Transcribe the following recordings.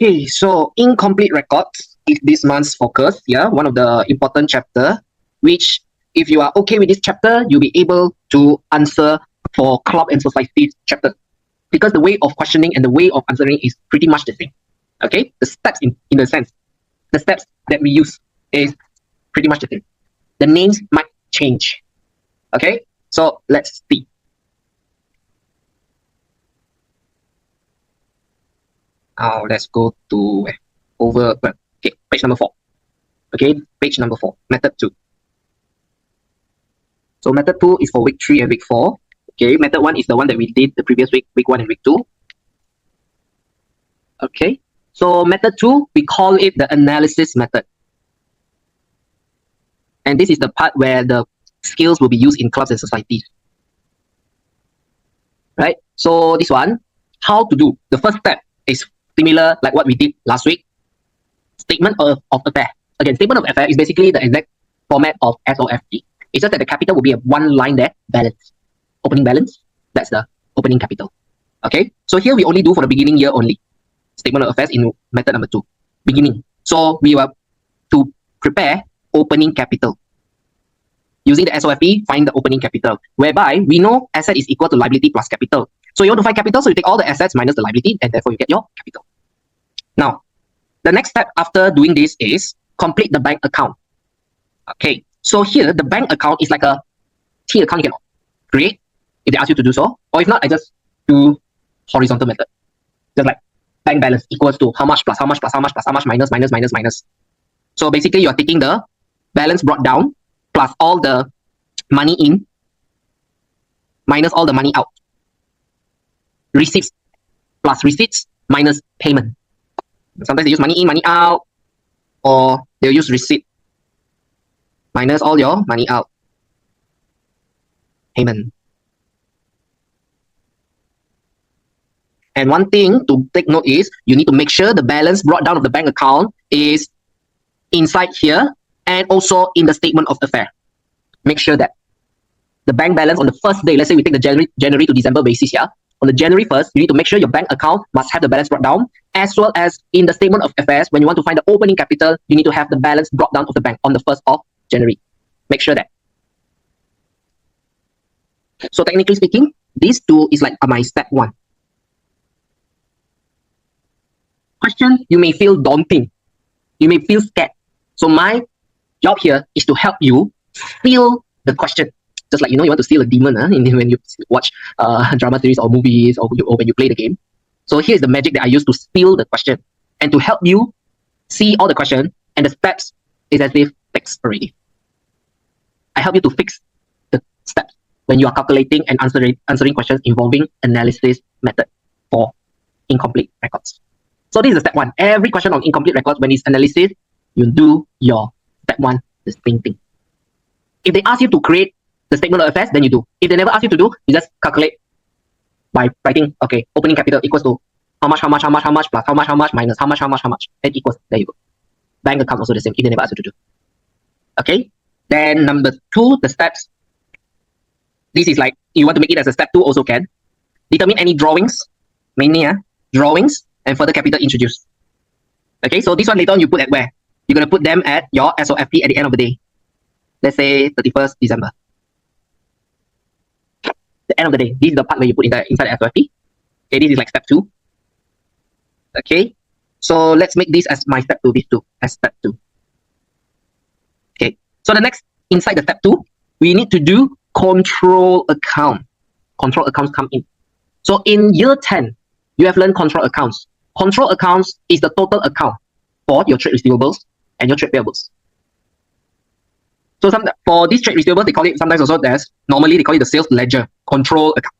Okay, so incomplete records is this month's focus. Yeah, one of the important chapter, which if you are okay with this chapter, you'll be able to answer for club and society chapter, because the way of questioning and the way of answering is pretty much the same. Okay, the steps in a sense, the steps that we use is pretty much the same. The names might change. Okay, so let's see. Now let's go to okay, page number 4. Okay, page number 4, method 2. So method 2 is for week 3 and week 4. Okay, method 1 is the one that we did the previous week, week 1 and week 2. Okay, so method 2, we call it the analysis method. And this is the part where the skills will be used in clubs and societies. Right, so this one, how to do. The first step is similar like what we did last week. Statement of affair. Again, statement of affair is basically the exact format of SOFT. It's just that the capital will be a one line there, balance. Opening balance, that's the opening capital. Okay, so here we only do for the beginning year only. Statement of affairs in method number 2, beginning. So we will to prepare opening capital. Using the SOFT, find the opening capital, whereby we know asset is equal to liability plus capital. So you want to find capital, so you take all the assets minus the liability, and therefore you get your capital. Now, the next step after doing this is complete the bank account. Okay, so here the bank account is like a T account you can create if they ask you to do so, or if not, I just do horizontal method. Just like bank balance equals to how much plus how much plus how much plus how much minus minus minus minus. So basically you are taking the balance brought down plus all the money in minus all the money out. Receipts plus receipts minus payment. Sometimes they use money in, money out, or they'll use receipt minus all your money out. Payment. And one thing to take note is you need to make sure the balance brought down of the bank account is inside here and also in the statement of affair. Make sure that the bank balance on the first day, let's say we take the January to December basis here, on the January 1st, you need to make sure your bank account must have the balance brought down, as well as in the statement of affairs, when you want to find the opening capital, you need to have the balance brought down of the bank on the 1st of January. Make sure that. So technically speaking, these two is like my step 1. Question, you may feel daunting. You may feel scared. So my job here is to help you feel the question. Just like, you want to steal a demon when you watch drama series or movies or when you play the game. So here's the magic that I use to steal the question and to help you see all the question, and the steps is as if fixed already. I help you to fix the steps when you are calculating and answering questions involving analysis method for incomplete records. So this is the step 1. Every question on incomplete records, when it's analysis, you do your step 1, the same thing. If they ask you to create the statement of affairs, then you do. If they never ask you to do, you just calculate by writing, okay, opening capital equals to how much, plus how much, minus how much, and equals, there you go. Bank account also the same if they never ask you to do. Okay, then number 2, the steps. This is like, you want to make it as a step 2 also can. Determine any drawings, mainly drawings, and further capital introduced. Okay, so this one later on you put at where? You're going to put them at your SOFT at the end of the day. Let's say 31st December. The end of the day, this is the part where you put inside the SOFT. Okay, this is like step 2. Okay, so let's make this as my step 2, this 2, as step 2. Okay, so the next, inside the step 2, we need to do control account. Control accounts come in. So in year 10, you have learned control accounts. Control accounts is the total account for your trade receivables and your trade payables. So for these trade receivables, they call it sometimes also normally they call it the sales ledger, control account.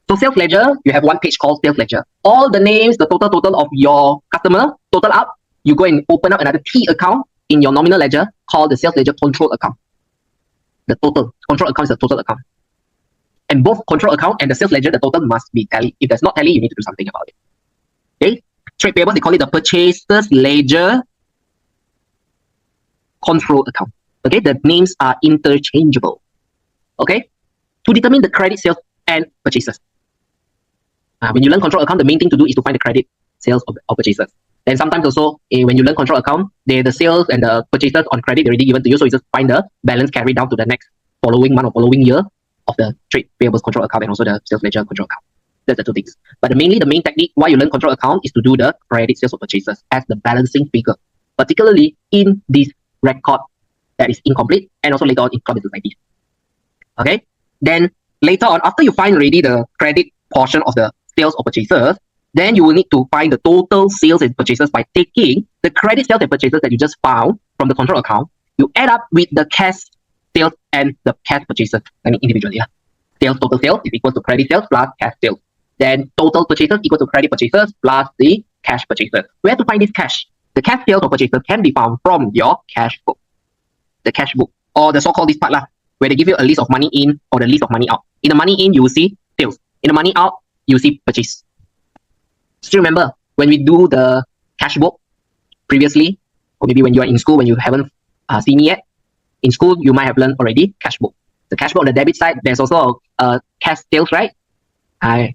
So sales ledger, you have one page called sales ledger. All the names, the total of your customer, total up, you go and open up another T account in your nominal ledger called the sales ledger control account. The total, control account is the total account. And both control account and the sales ledger, the total must be tally. If there's not tally, you need to do something about it. Okay? Trade payables, they call it the purchasers ledger control account. Okay, the names are interchangeable. Okay, to determine the credit, sales, and purchases. When you learn control account, the main thing to do is to find the credit. sales or purchases. Then sometimes also when you learn control account, the sales and the purchases on credit already given to you, so you just find the balance carried down to the next following month or following year of the trade payables control account and also the sales ledger control account. That's the two things. But the main technique why you learn control account is to do the credit sales or purchases as the balancing figure, particularly in this record that is incomplete and also later on in club societies. Okay, then later on, after you find already the credit portion of the sales or purchases, then you will need to find the total sales and purchases by taking the credit sales and purchases that you just found from the control account. You add up with the cash sales and the cash purchases. I mean individually. Yeah. Total sales is equal to credit sales plus cash sales. Then total purchases equal to credit purchases plus the cash purchases. Where to find this cash? The cash sales or purchases can be found from your cash book. The cash book, or the so-called this part lah, where they give you a list of money in or the list of money out. In the money in, you will see sales. In the money out, you will see purchase. Still remember, when we do the cash book previously, or maybe when you are in school, when you haven't seen me yet, in school, you might have learned already cash book. The cash book on the debit side, there's also a cash sales, right?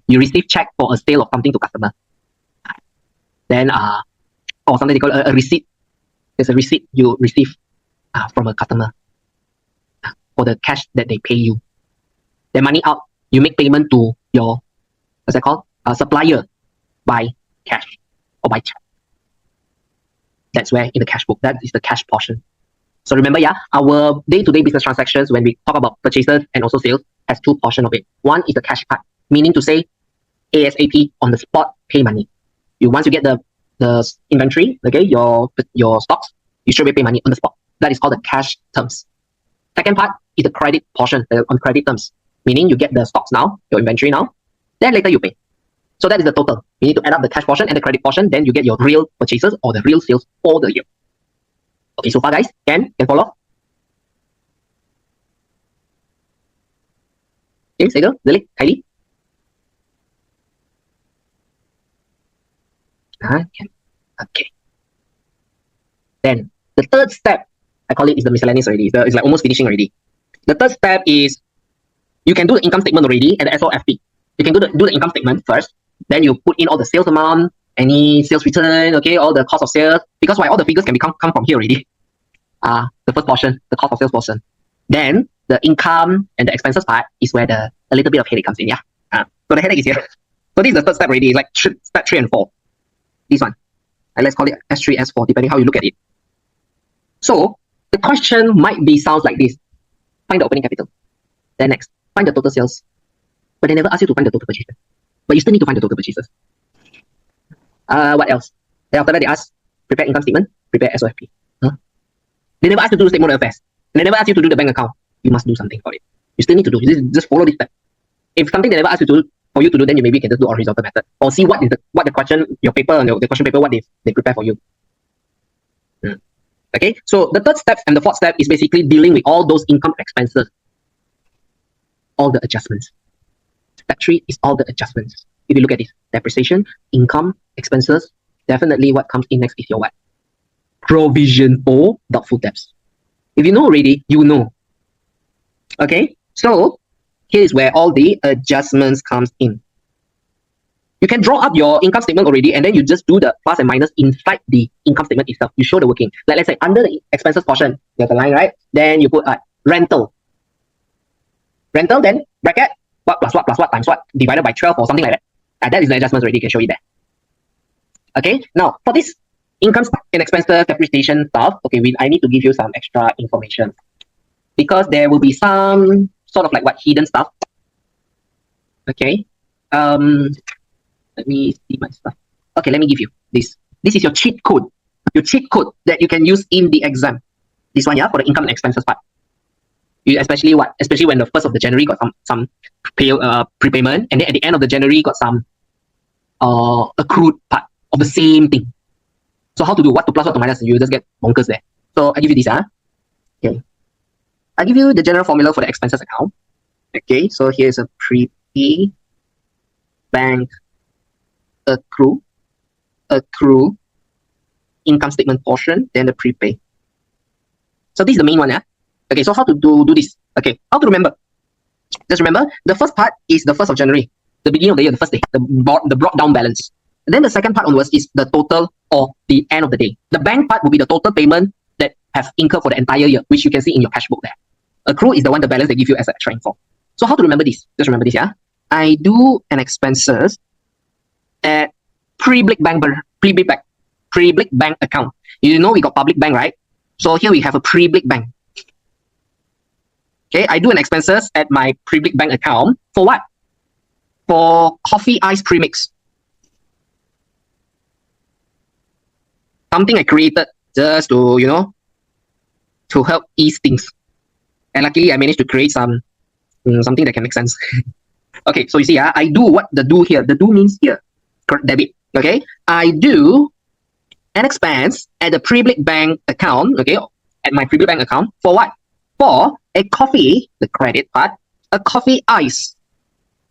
You receive check for a sale of something to customer. Then, or something they call a receipt. There's a receipt you receive from a customer for the cash that they pay you. Then money out, you make payment to your, what's that called? Supplier by cash or by check. That's where in the cash book, that is the cash portion. So remember, yeah, our day-to-day business transactions, when we talk about purchases and also sales, has two portions of it. One is the cash part, meaning to say ASAP, on the spot, pay money. Once you get the inventory, okay, your stocks, you should pay money on the spot. That is called the cash terms. Second part is the credit portion, on credit terms, meaning you get the stocks now, your inventory now, then later you pay. So that is the total. You need to add up the cash portion and the credit portion, then you get your real purchases or the real sales for the year. Okay, so far guys, can follow? Okay, Sega, Lily, Kylie. Can. Okay. Then the third step, I call it, is the miscellaneous already. It's like almost finishing already. The third step is you can do the income statement already and the SOFP. You can do the income statement first. Then you put in all the sales amount, any sales return, okay, all the cost of sales. Because why, all the figures can come from here already. The first portion, the cost of sales portion. Then the income and the expenses part is where a little bit of headache comes in. Yeah. So the headache is here. So this is the third step already. It's like step 3 and 4. This one. And let's call it S3, S4, depending how you look at it. So the question might be sounds like this. Find the opening capital. Then next, find the total sales. But they never ask you to find the total purchases. But you still need to find the total purchases. What else? Then after that they ask, prepare income statement, prepare SOFP. They never ask you to do statement of affairs. And they never ask you to do the bank account. You must do something for it. You still need to do. Just follow this step. If something they never ask you to for you to do, then you maybe can just do horizontal method. Or see what the question, your paper and the question paper, what they prepare for you. Okay, so the third step and the fourth step is basically dealing with all those income expenses. All the adjustments. Step 3 is all the adjustments. If you look at this, depreciation, income, expenses, definitely what comes in next is your what? Provision for doubtful debts. If you know already, you know. Okay, so here is where all the adjustments comes in. You can draw up your income statement already, and then you just do the plus and minus inside the income statement itself. You show the working. Like let's say under the expenses portion, there's a line, right? Then you put rental. Rental, then bracket, what plus what times what, divided by 12 or something like that. That is the adjustments already, you can show it there. Okay, now for this income and expenses, depreciation stuff, okay, I need to give you some extra information. Because there will be some sort of like what hidden stuff. Okay. Let me see my stuff. Okay, let me give you this. This is your cheat code. Your cheat code that you can use in the exam. This one, yeah, for the income and expenses part. Especially when the 1st of the January got some prepayment, and then at the end of the January got some accrued part of the same thing. So how to do what to plus, what to minus, you just get bonkers there. So I give you this, okay. I give you the general formula for the expenses account. Okay, so here's a prepay, bank, accrue, income statement portion, then the prepay. So this is the main one, yeah. Okay, so how to do this? Okay, how to remember? Just remember, the first part is the 1st of January, the beginning of the year, the first day, the brought down balance. Then the second part onwards is the total or the end of the day. The bank part will be the total payment that have incurred for the entire year, which you can see in your cash book there. Accrue is the one, the balance they give you as an extra info. So how to remember this? Just remember this, yeah? I do an expenses at pre-public bank account. You know we got public bank, right? So here we have a pre-public bank. Okay, I do an expenses at my pre-public bank account for what? For coffee ice premix. Something I created just to, you know, to help ease things. And luckily I managed to create something that can make sense. Okay, so you see, I do what the do here. The do means here, debit. Okay, I do an expense at the pre-public bank account. Okay, at my pre-public bank account for what? For a coffee, the credit part, a coffee ice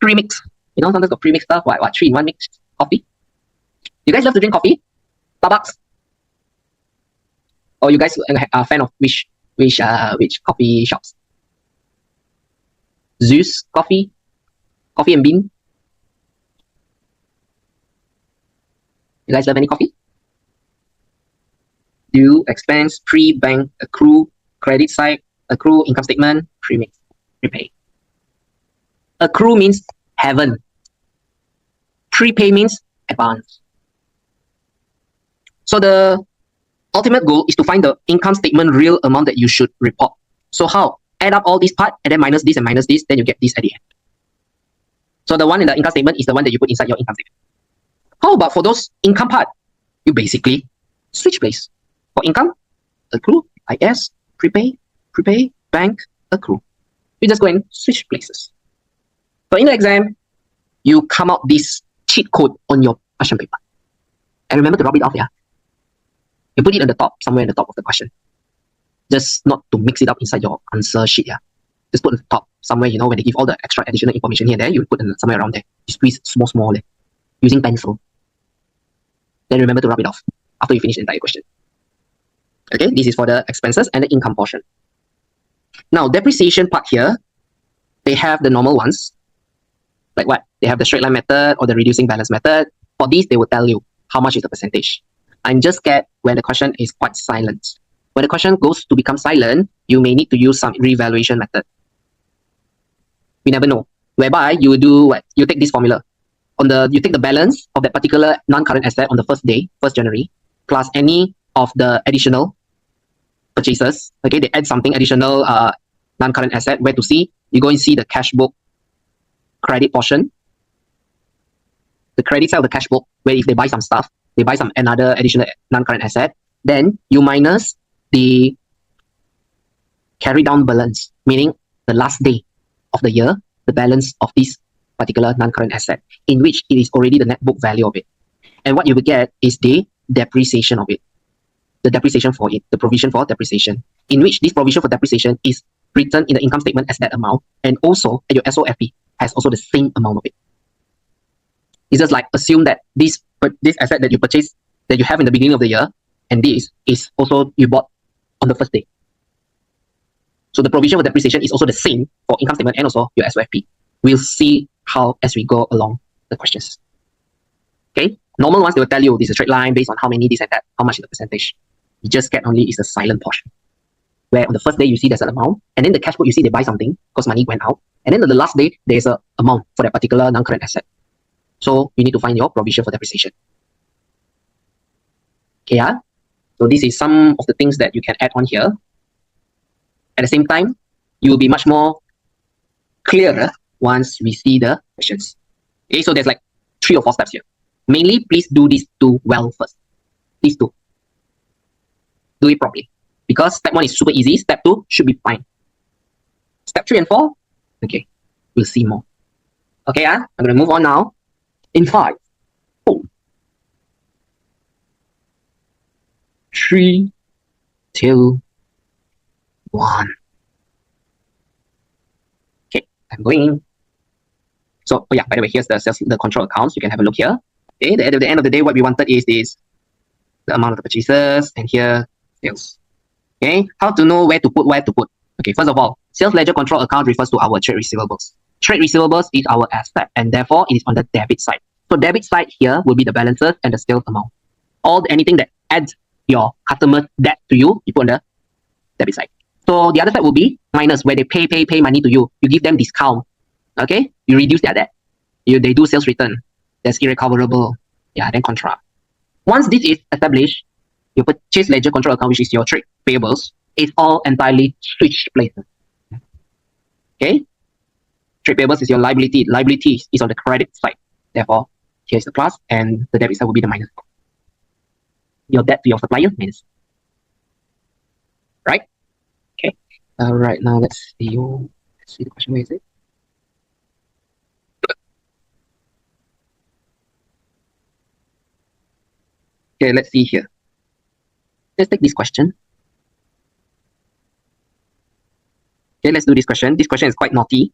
premix. You know, sometimes got premix stuff. What 3-in-1 mix coffee? You guys love to drink coffee? Starbucks? Or you guys are a fan of which coffee shops? Zeus Coffee and Bean. You guys love any coffee? Do expense, pre-bank, accrue, credit side, accrue, income statement, premix, prepay. Accrue means haven't. Prepay means advance. So the ultimate goal is to find the income statement real amount that you should report. So how? Add up all these part and then minus this and minus this, then you get this at the end. So the one in the income statement is the one that you put inside your income statement. How about for those income part? You basically switch place. For income, accrue, IS, prepay, bank, accrue. You just go and switch places. So in the exam, you come out this cheat code on your question paper. And remember to rub it off, yeah? You put it on the top, somewhere in the top of the question. Just not to mix it up inside your answer sheet, yeah? Just put at the top, somewhere, you know, when they give all the extra additional information here and there, you put it somewhere around there. You squeeze small there, using pencil. Then remember to rub it off after you finish the entire question. Okay, this is for the expenses and the income portion. Now, depreciation part here, they have the normal ones. Like what? They have the straight line method or the reducing balance method. For these, they will tell you how much is the percentage. I'm just scared when the question is quite silent. When the question goes to become silent, you may need to use some revaluation method. We never know. Whereby you do what? You take this formula. You take the balance of that particular non-current asset on the first day, 1st January, plus any of the additional purchases. Okay, they add something additional non-current asset. Where to see? You go and see the cash book credit portion. The credit side of the cash book, where if they buy some stuff, they buy some another additional non-current asset, then you minus the carry down balance, meaning the last day of the year, the balance of this particular non-current asset, in which it is already the net book value of it. And what you will get is the depreciation of it. The depreciation for it, the provision for depreciation, in which this provision for depreciation is written in the income statement as that amount, and also at your SOFP has also the same amount of it. It's just like assume that this asset that you purchased, that you have in the beginning of the year, and this is also you bought on the first day. So the provision for depreciation is also the same for income statement and also your SOFP. We'll see how as we go along the questions. Okay, normal ones they will tell you this is a straight line based on how many this and that, how much is the percentage. You just get only is the silent portion, where on the first day you see there's an amount, and then the cash book you see they buy something because money went out, and then on the last day there's an amount for that particular non-current asset. So you need to find your provision for depreciation. Okay, yeah? So this is some of the things that you can add on here. At the same time, you will be much more clearer once we see the questions. Okay, so there's like 3 or 4 steps here. Mainly, please do these 2 well first. These 2. Do it properly. Because step 1 is super easy. Step 2 should be fine. Step 3 and 4, okay, we'll see more. Okay, yeah? I'm going to move on now. In 5, 4, 3, 2, 1. Okay, I'm going. So, oh yeah, by the way, here's the control accounts. You can have a look here. Okay, at the end of the day, what we wanted is this, the amount of the purchases, and here, sales. Okay, how to know where to put. Okay, first of all, sales ledger control account refers to our trade receivables. Trade receivables is our asset, and therefore it is on the debit side. So debit side here will be the balances and the sales amount. Anything that adds your customer's debt to you, you put on the debit side. So the other side will be minus, where they pay money to you. You give them discount. Okay, you reduce their debt. They do sales return. That's irrecoverable. Yeah, then contra. Once this is established, your purchase ledger control account, which is your trade payables, is all entirely switched places. Okay, trade payables is your liability. Liability is on the credit side. Therefore, here's the plus, and the debit side will be the minus. Your debt to your supplier minus. Right? Okay. All right. Now let's see. Let's see the question. Where is it? Okay. Let's see here. Let's take this question. Okay. Let's do this question. This question is quite naughty.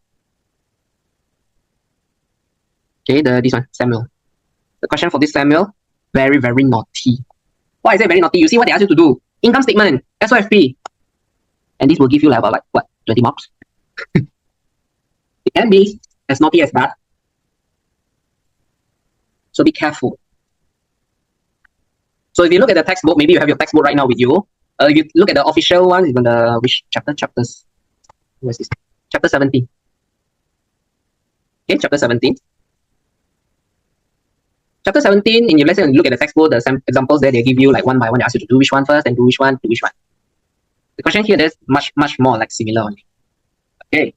Okay. This one, Samuel. The question for this Samuel, very, very naughty. Why is it very naughty? You see what they ask you to do. Income statement, SOFP. And this will give you about like, what, 20 marks? It can be as naughty as that. So be careful. So if you look at the textbook, maybe you have your textbook right now with you. If you look at the official one, even the which chapters? Where's this? Chapter 17. Okay, chapter 17. Chapter 17, in your lesson, you look at the textbook, the examples there, they give you like one by one, they ask you to do which one first, and do which one, do which one. The question here is much more like similar only. Okay.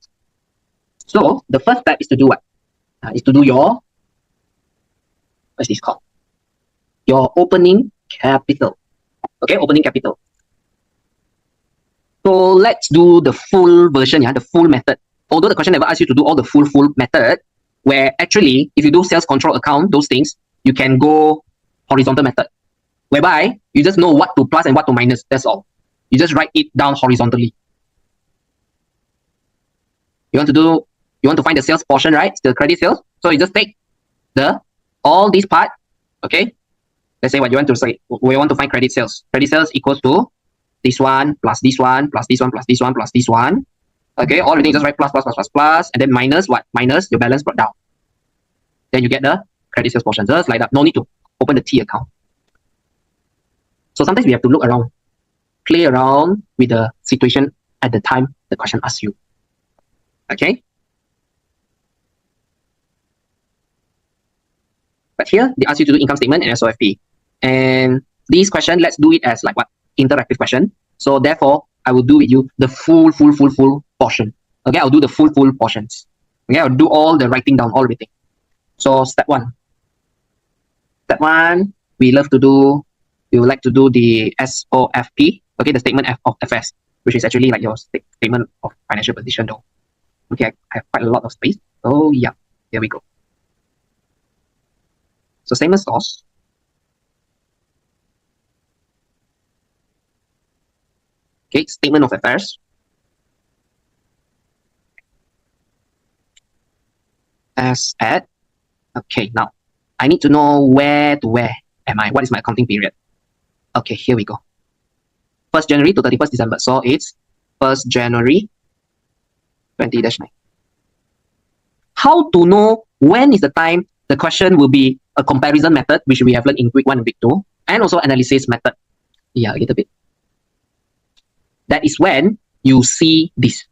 So the first step is to do what? Is to do your, what's this called? Your opening capital. Okay, opening capital. So let's do the full version, the full method. Although the question never asks you to do all the full method, where actually, if you do sales control account, those things, you can go horizontal method, whereby you just know what to plus and what to minus, that's all. You just write it down horizontally. You want to find the sales portion, right? The credit sales. So you just take all this part, okay? Let's say what you want to say, we want to find credit sales. Credit sales equals to this one, plus this one, plus this one, plus this one, plus this one. Okay, all everything just write plus, and then minus what? Minus your balance brought down. Then you get the credit sales portion, just like that. No need to open the T account. So sometimes we have to look around, play around with the situation at the time the question asks you. Okay? But here, they ask you to do income statement and SOFP. And this question, let's do it as like what? Interactive question. So therefore, I will do with you the full portion. Okay, I'll do the full portions. Okay, I'll do all the writing down, all everything. So step one. Step one, we like to do the SOFP. Okay, the statement of FS, which is actually like your statement of financial position though. Okay, I have quite a lot of space. Oh yeah, there we go. So statement source. Okay, statement of affairs. As at, okay, now I need to know where am I? What is my accounting period? Okay, here we go. 1st January to 31st December. So it's 1st January 20-9. How to know when is the time the question will be a comparison method, which we have learned in week 1 and week 2, and also analysis method. Yeah, a little bit. That is when you see this.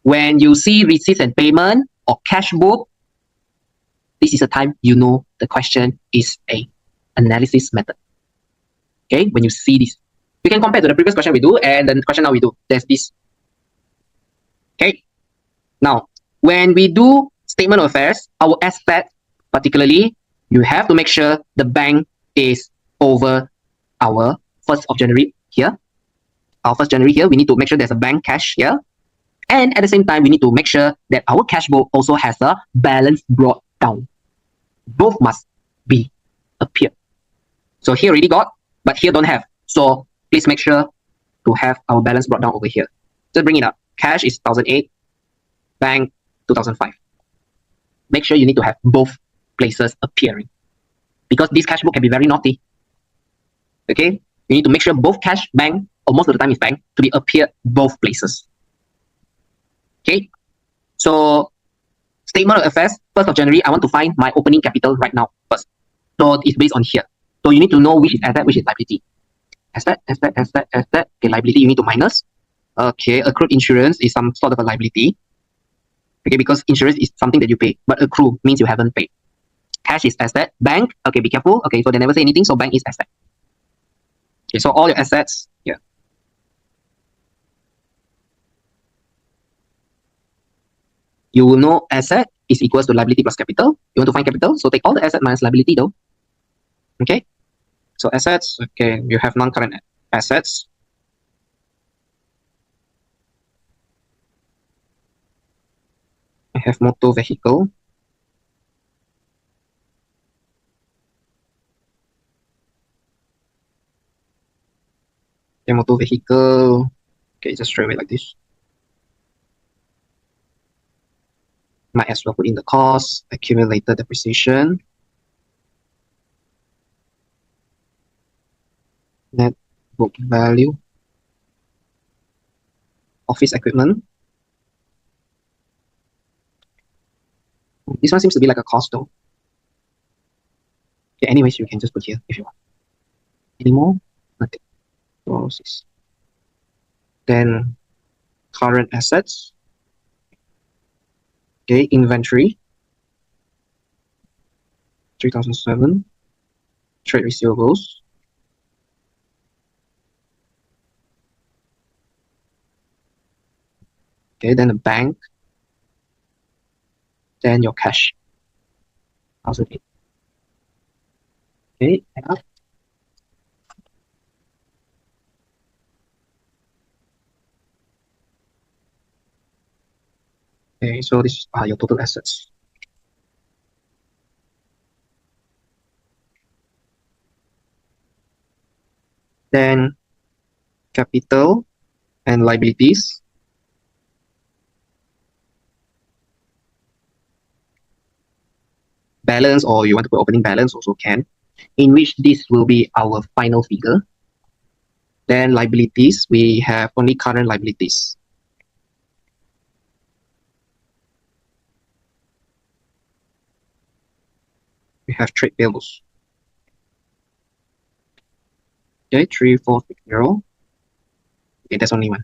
When you see receipts and payment or cash book, this is the time you know the question is a analysis method. Okay, when you see this, we can compare to the previous question we do and the question now we do. There's this. Okay, now when we do statement of affairs, our asset particularly, you have to make sure the bank is over our 1st of January here. Our 1st January here, we need to make sure there's a bank cash here. And at the same time, we need to make sure that our cash book also has a balance brought down. Both must be appear. So here already got, but here don't have. So please make sure to have our balance brought down over here. Just bring it up. Cash is 2008, bank 2005. Make sure you need to have both places appearing, because this cash book can be very naughty. Okay, you need to make sure both cash, bank, or most of the time is bank, to be appear both places. Okay, so Statement of affairs, 1st of January, I want to find my opening capital right now first. So it's based on here. So you need to know which is asset, which is liability. Asset. Okay, liability you need to minus. Okay, accrued insurance is some sort of a liability. Okay, because insurance is something that you pay, but accrue means you haven't paid. Cash is asset. Bank, okay, be careful. Okay, so they never say anything, so bank is asset. Okay, so all your assets here. You will know asset is equals to liability plus capital. You want to find capital, so take all the asset minus liability though. Okay, so assets, okay, you have non-current assets. I have motor vehicle. Okay, motor vehicle. Okay, just straight away like this. Might as well put in the cost, accumulated depreciation, net book value, office equipment. This one seems to be like a cost though. Okay, anyways, you can just put here if you want. Any more? Nothing. Process. Then current assets. Okay, inventory. 3007. Trade receivables. Okay, then the bank. Then your cash. 1008. Okay, add up. Okay, so these are your total assets. Then capital and liabilities. Balance, or you want to put opening balance also can, in which this will be our final figure. Then liabilities, we have only current liabilities. We have trade payables. Okay, 3460. Okay, that's only one.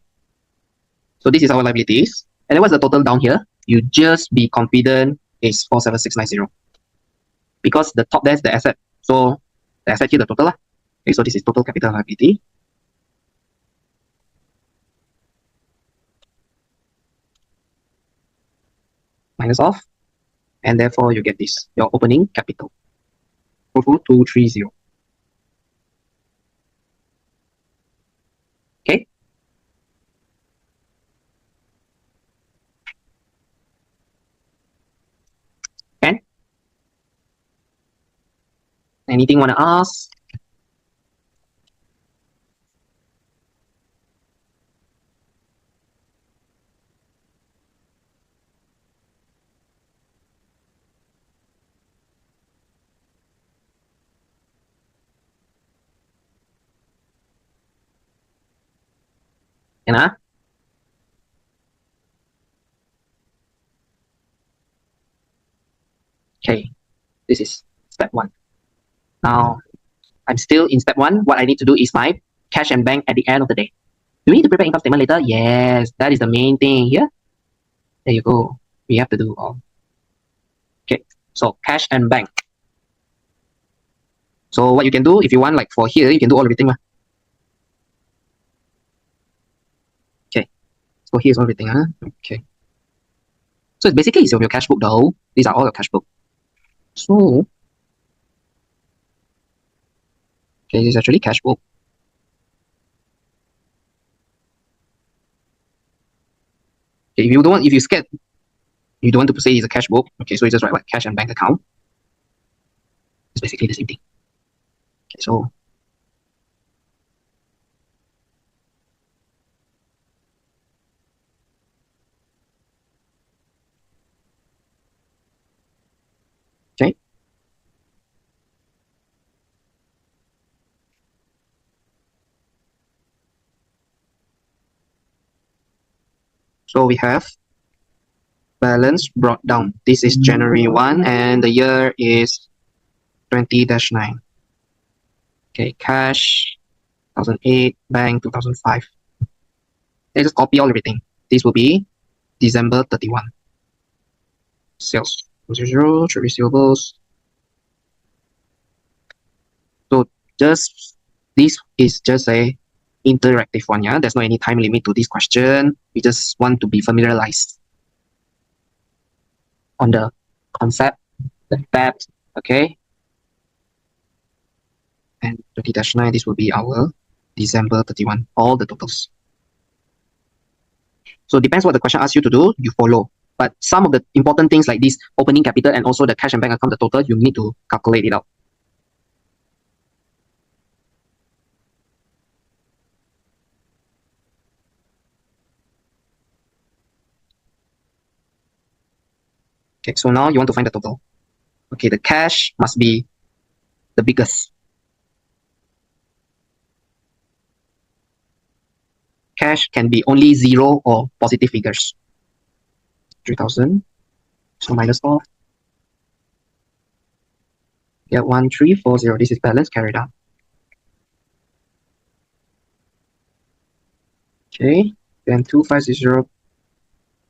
So this is our liabilities. And then what's the total down here? You just be confident is 47690. Because the top there's the asset. So the asset here, the total. Okay, so this is total capital liability. Minus off. And therefore you get this, your opening capital. 44230. Okay. And anything want to ask? Can Okay, this is step one. Now, I'm still in step one. What I need to do is my cash and bank at the end of the day. Do we need to prepare income statement later? Yes, that is the main thing here. There you go. We have to do all. Okay, so cash and bank. So what you can do, if you want, like for here, you can do all everything. Okay, so here's everything. Okay. So it's basically it's your cash book though. These are all your cash book. So, okay, this is actually cash book. Okay, if you scared, you don't want to say it's a cash book. Okay, so you just write like cash and bank account. It's basically the same thing. Okay, so okay. So we have balance brought down. This is January 1 and the year is 20-9. Okay, cash 2008, bank 2005. Let's just copy all everything. This will be December 31. Sales 0, trade receivables. So just this is just a interactive one, yeah. There's not any time limit to this question. We just want to be familiarized on the concept, the steps, okay. And 20-9, this will be our December 31, all the totals. So it depends what the question asks you to do, you follow. But some of the important things like this opening capital and also the cash and bank account, the total, you need to calculate it out. Okay, so now you want to find the total. Okay, the cash must be the biggest. Cash can be only zero or positive figures. 3,000. So minus off. Get 1340. This is balance carried out. Okay, then 2500.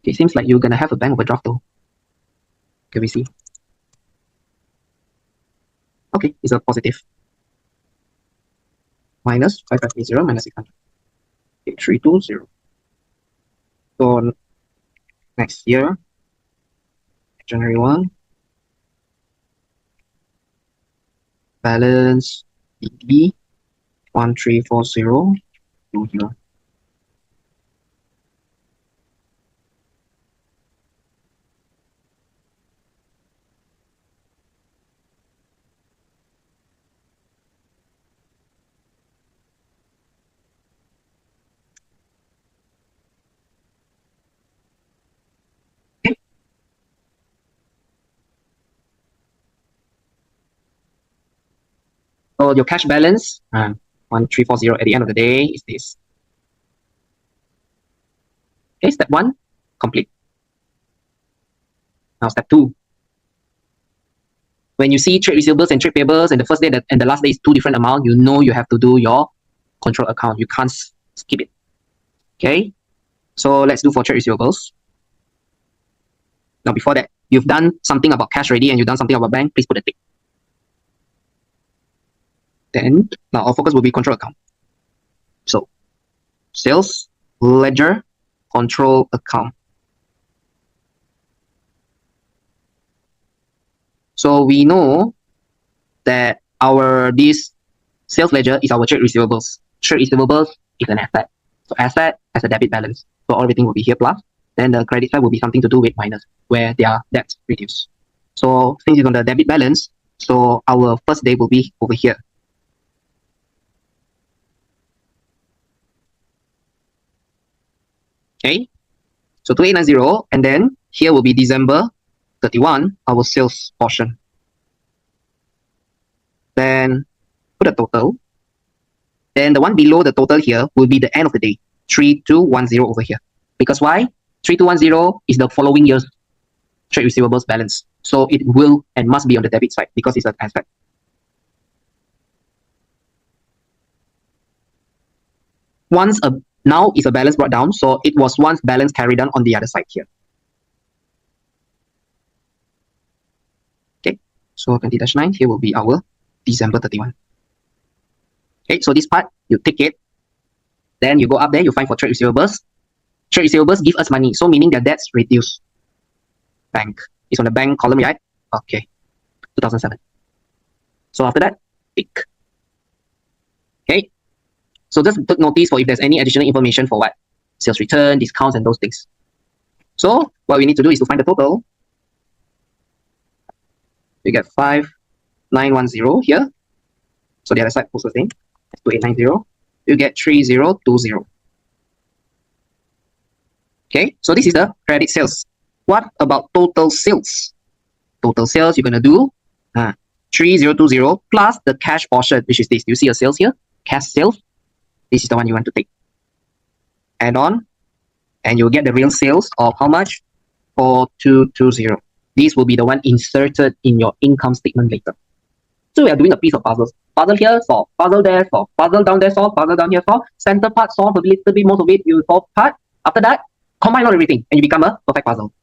It seems like you're gonna have a bank overdraft though. Can we see? Okay, it's a positive. Minus 5580 minus 600. 8320. So next year, January 1, balance BD 1340 20. So your cash balance, 1340 at the end of the day is this. Okay, step 1, complete. Now step 2. When you see trade receivables and trade payables and the first day and the last day is 2 different amounts, you know you have to do your control account. You can't skip it. Okay, so let's do for trade receivables. Now before that, you've done something about cash already and you've done something about bank, please put a tick. Then now our focus will be control account. So sales ledger control account. So we know that this sales ledger is our trade receivables. Trade receivables is an asset. So asset has a debit balance. So everything will be here plus. Then the credit side will be something to do with minus, where their debts reduce. So since it's on the debit balance, so our first day will be over here. Okay, so 2890, and then here will be December 31, our sales portion. Then put a total. Then the one below the total here will be the end of the day, 3210 over here. Because why? 3210 is the following year's trade receivables balance. So it will and must be on the debit side because it's an asset. Now is a balance brought down, so it was once balance carried on the other side here. Okay, so 20-9 here will be our December 31. Okay, so this part you take it, then you go up there, you find for trade receivables. Trade receivables give us money, so meaning their debts reduce. Bank is on the bank column, right? Okay, 2007. So after that, tick. Okay, so just take notice for if there's any additional information for what sales return, discounts, and those things. So what we need to do is to find the total. You get 5910 here. So the other side also the same. 2890. You get 3020. Okay, so this is the credit sales. What about total sales? Total sales, you're gonna do 3020 plus the cash portion, which is this. You see a sales here? Cash sales. This is the one you want to take. Add on, and you'll get the real sales of how much? 4220. This will be the one inserted in your income statement later. So we are doing a piece of puzzles. Puzzle here, solve. Puzzle there, solve. Puzzle down there, solve. Puzzle down here, solve. Center part, solve a little bit, most of it, you solve part. After that, combine all everything and you become a perfect puzzle.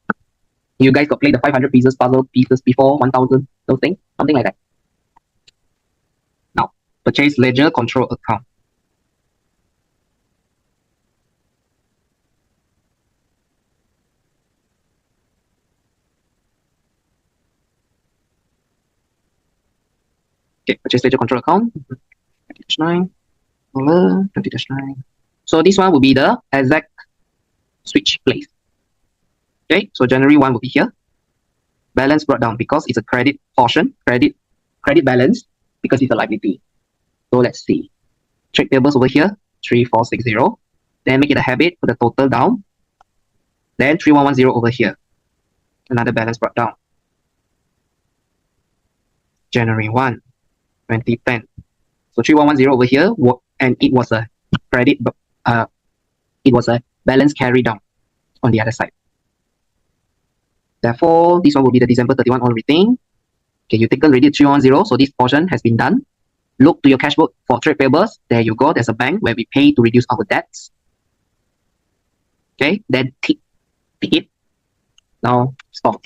You guys got played the 500 pieces puzzle pieces before, 1000, those things, something like that. Now, purchase ledger control account. Okay, purchase ledger control account. 20-9, dollar, 20-9. So this one will be the exact switch place. Okay, so January 1 will be here. Balance brought down because it's a credit portion, credit balance because it's a liability. So let's see. Trade payables over here, 3460. Then make it a habit, put the total down. Then 3110 over here. Another balance brought down. January 1, 2010. So 3110 over here, and it was a credit, it was a balance carry down on the other side. Therefore, this one will be the December 31 on retain. Okay, you take already 3110, so this portion has been done. Look to your cash book for trade payables. There you go. There's a bank where we pay to reduce our debts. Okay, then tick it. Now stop.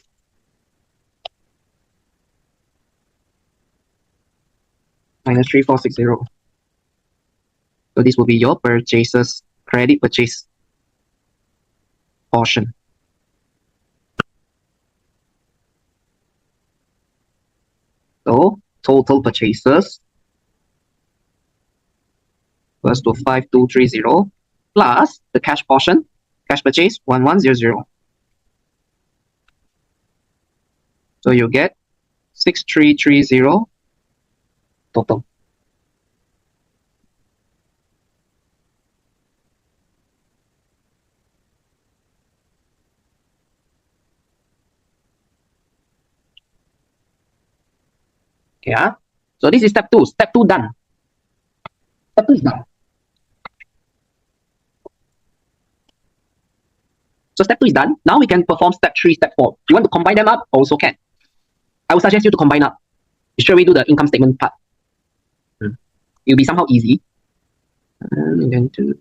Minus 3460. So this will be your purchases, credit purchase portion. So total purchases equals to 5230 plus the cash portion, cash purchase 1100. So you get 6330 total. Yeah. So this is step 2. Step 2 done. Step 2 is done. So step 2 is done. Now we can perform step 3, step 4. If you want to combine them up, also can. I would suggest you to combine up. You straight away do the income statement part. It'll be somehow easy. And then to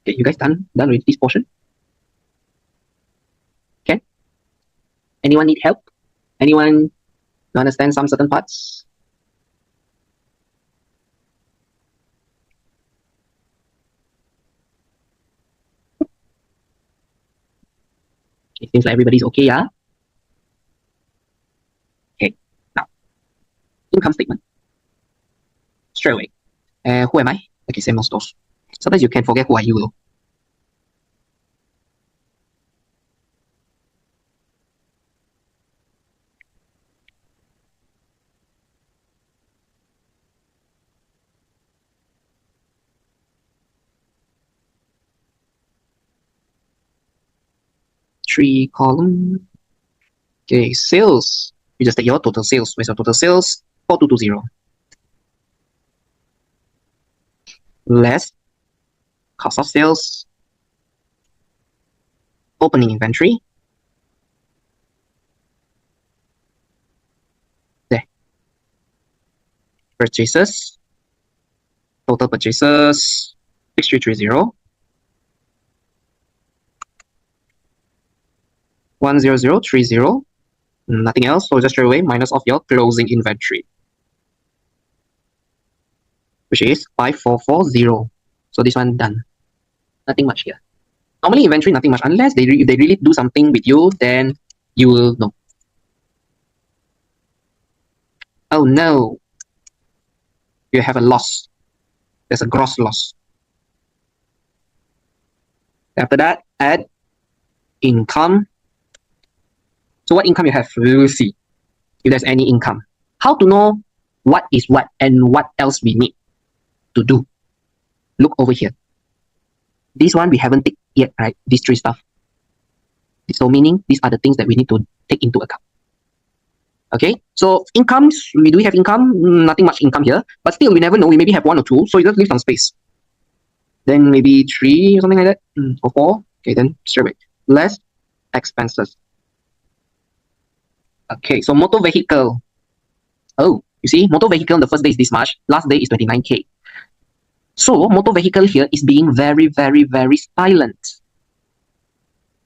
okay, you guys done with this portion? Okay. Anyone need help? Anyone understand some certain parts? It seems like everybody's okay, yeah? Okay, now, income statement. Straight away. Who am I? Okay, same most those. Sometimes you can forget who are you though. Three column. Okay, sales. You just take your total sales. Where's your total sales? 4220. Less cost of sales. Opening inventory. There. Purchases. Total purchases. 6330. 10030. Nothing else, so just straight away minus off your closing inventory, which is 5440. So this one done. Nothing much here. Normally inventory nothing much unless if they really do something with you, then you will know. Oh no, you have a loss. There's a gross loss. After that, add income. So what income you have, we will see if there's any income. How to know what is what and what else we need to do? Look over here. This one we haven't taken yet, right? These three stuff. So meaning these are the things that we need to take into account. Okay, so incomes, do we have income? Nothing much income here, but still we never know. We maybe have one or two, so you just leave some space. Then maybe 3 or something like that, or 4. Okay, then straight away. Less expenses. Okay, so motor vehicle. Oh, you see, motor vehicle on the first day is this much, last day is 29K. So motor vehicle here is being very, very, very silent.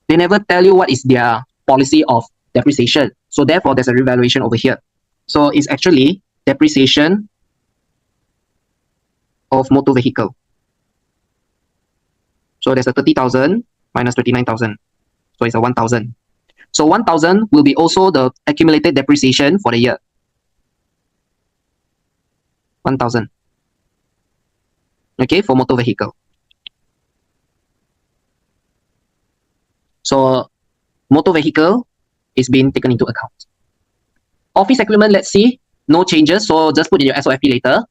They never tell you what is their policy of depreciation. So therefore, there's a revaluation over here. So it's actually depreciation of motor vehicle. So there's a 30,000 minus 29,000. So it's a 1,000. So 1,000 will be also the accumulated depreciation for the year. 1,000. Okay, for motor vehicle. So motor vehicle is being taken into account. Office equipment, let's see. No changes, so just put in your SOFP later.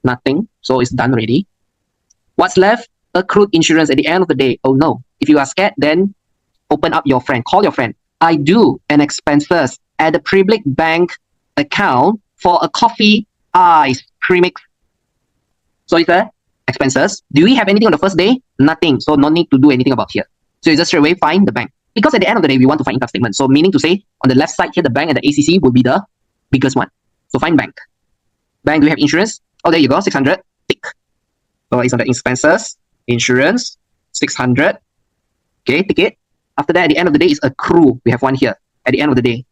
Nothing, so it's done already. What's left? Accrued insurance at the end of the day. Oh no. If you are scared, then open up your friend. Call your friend. I do an expenses at the public bank account for a coffee ice premix. So it's a expenses. Do we have anything on the first day? Nothing. So no need to do anything about here. So you just straight away find the bank. Because at the end of the day, we want to find income statement. So meaning to say, on the left side here, the bank and the ACC will be the biggest one. So find bank. Bank, do we have insurance? Oh, there you go, 600. Tick. So it's on the expenses, insurance, 600. Okay, tick it. After that, at the end of the day, is accrue. We have one here. At the end of the day,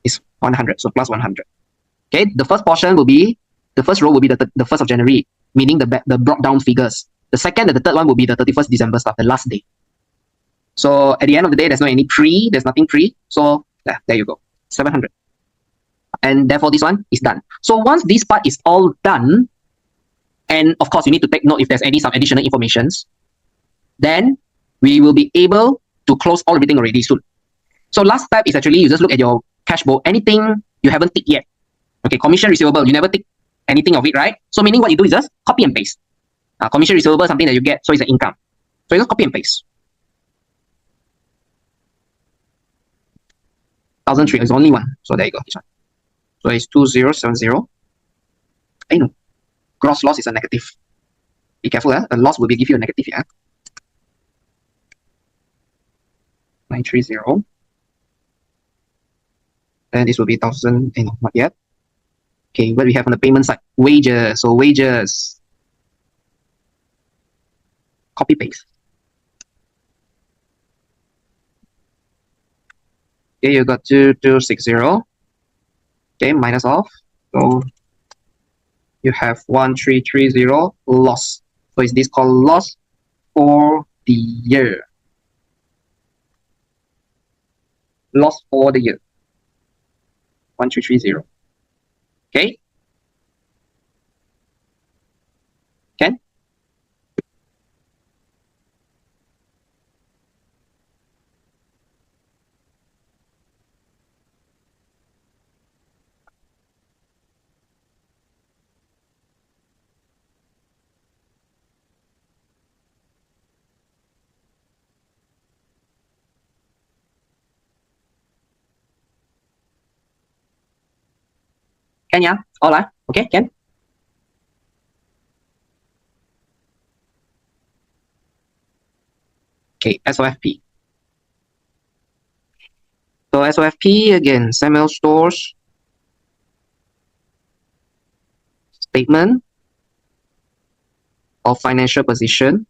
is 100. So plus 100. Okay, the first portion will be, the first row will be the 1st of January, meaning the brought down figures. The second and the third one will be the 31st December stuff, the last day. So at the end of the day, there's no any pre, there's nothing pre. So there you go, 700. And therefore this one is done. So once this part is all done, and of course you need to take note if there's some additional informations, then we will be able to close everything already soon. So last step is actually you just look at your cash book, anything you haven't ticked yet. Okay, commission receivable, you never tick anything of it, right? So meaning what you do is just copy and paste. Commission receivable, something that you get, so it's an income. So you just copy and paste. 1,003 is only one. So there you go, this one. So it's 2070. I know. Gross loss is a negative. Be careful, a loss will be give you a negative, yeah. 930. And this will be 1,000, not yet. Okay, what we have on the payment side? Wages. So wages. Copy paste. Okay, you got 2260. Okay, minus off. So you have 1330 loss. So is this called loss for the year? Loss for the year. 1330. Okay. Can? Can ya? All right. Okay, can? Okay, SOFP. So SOFP again, Samuel Stores statement of financial position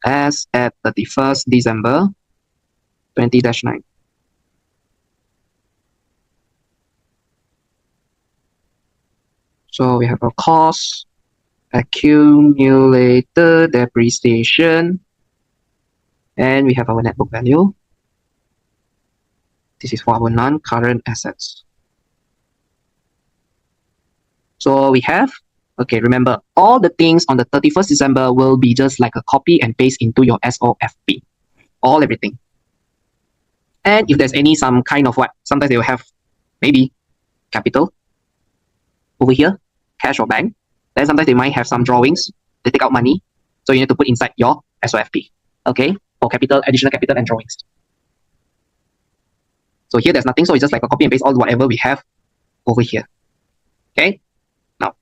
as at 31st December 20-9. So we have a cost, accumulated depreciation, and we have our net book value. This is for our non-current assets. So we have, okay, remember, all the things on the 31st December will be just like a copy and paste into your SOFP. Everything. And if there's some kind of sometimes they will have maybe capital over here, cash or bank. Then sometimes they might have some drawings. They take out money. So you need to put inside your SOFP. Okay, for capital, additional capital and drawings. So here there's nothing. So it's just like a copy and paste all whatever we have over here. Okay. Now,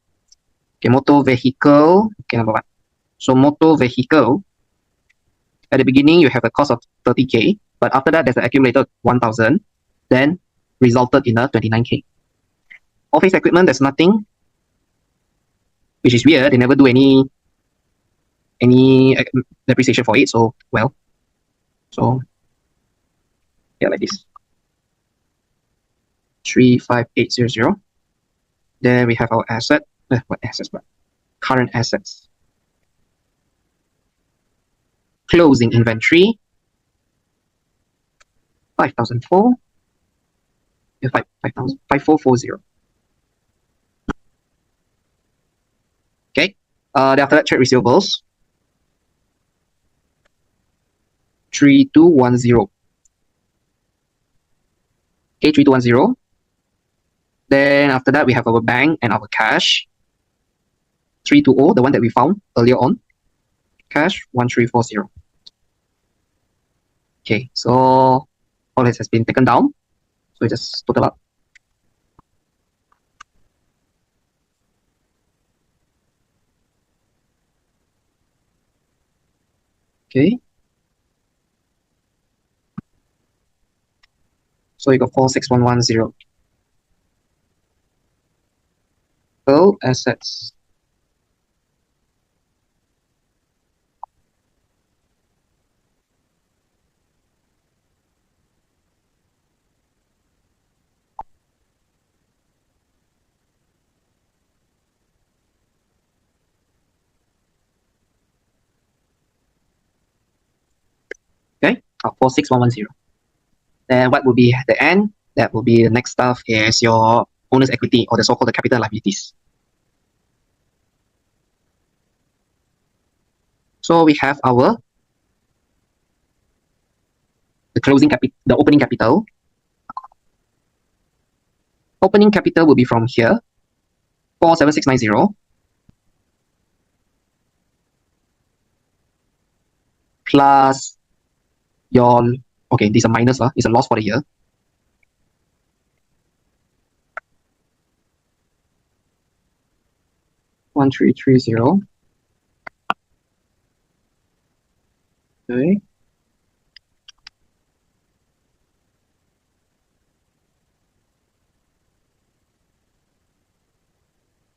Okay, motor vehicle. Okay, number one. So motor vehicle, at the beginning you have a cost of 30K, but after that there's an accumulated 1,000, then resulted in a 29K. Office equipment, there's nothing, which is weird. They never do any depreciation for it. So well, so yeah, like this. 35800. Then we have our asset. What assets? But current assets. Closing inventory. 5,004. 5440. Okay. Then after that, trade receivables. 3210. Okay, 3210. Then after that, we have our bank and our cash. 320, the one that we found earlier on. Cash 1340. Okay, so all this has been taken down. So we just total up. Okay. So you got 46110. So assets. Okay, 46110. Then what will be the end? That will be the next stuff is your owner's equity, or the so-called capital liabilities. So we have the closing capital, the opening capital. Opening capital will be from here, 47690 plus your, okay, this is a minus, it's a loss for the year. One three three zero. Okay.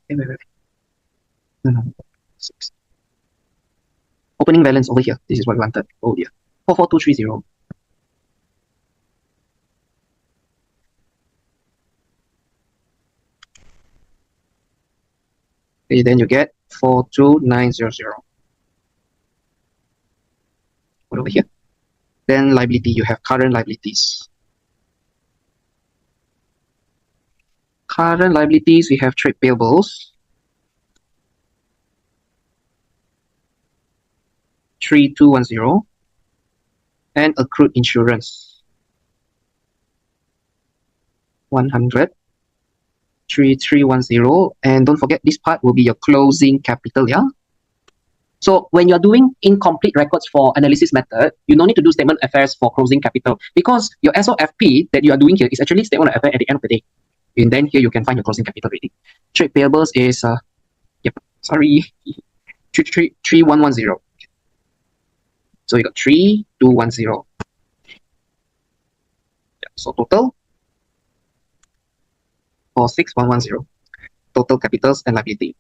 Wait. No. 6. Opening balance over here. This is what we wanted. Oh dear. 44230. Okay, then you get 42900. Put over here. Then liability, you have current liabilities. Current liabilities, we have trade payables. 3210. And accrued insurance. 100. 3310. And don't forget, this part will be your closing capital, yeah? So when you're doing incomplete records for analysis method, you don't need to do statement of affairs for closing capital, because your SOFP that you are doing here is actually statement of affairs at the end of the day. And then here you can find your closing capital already. Trade payables is, 3110. So you got 3210. Yeah, so total 46110. Total capitals and liability.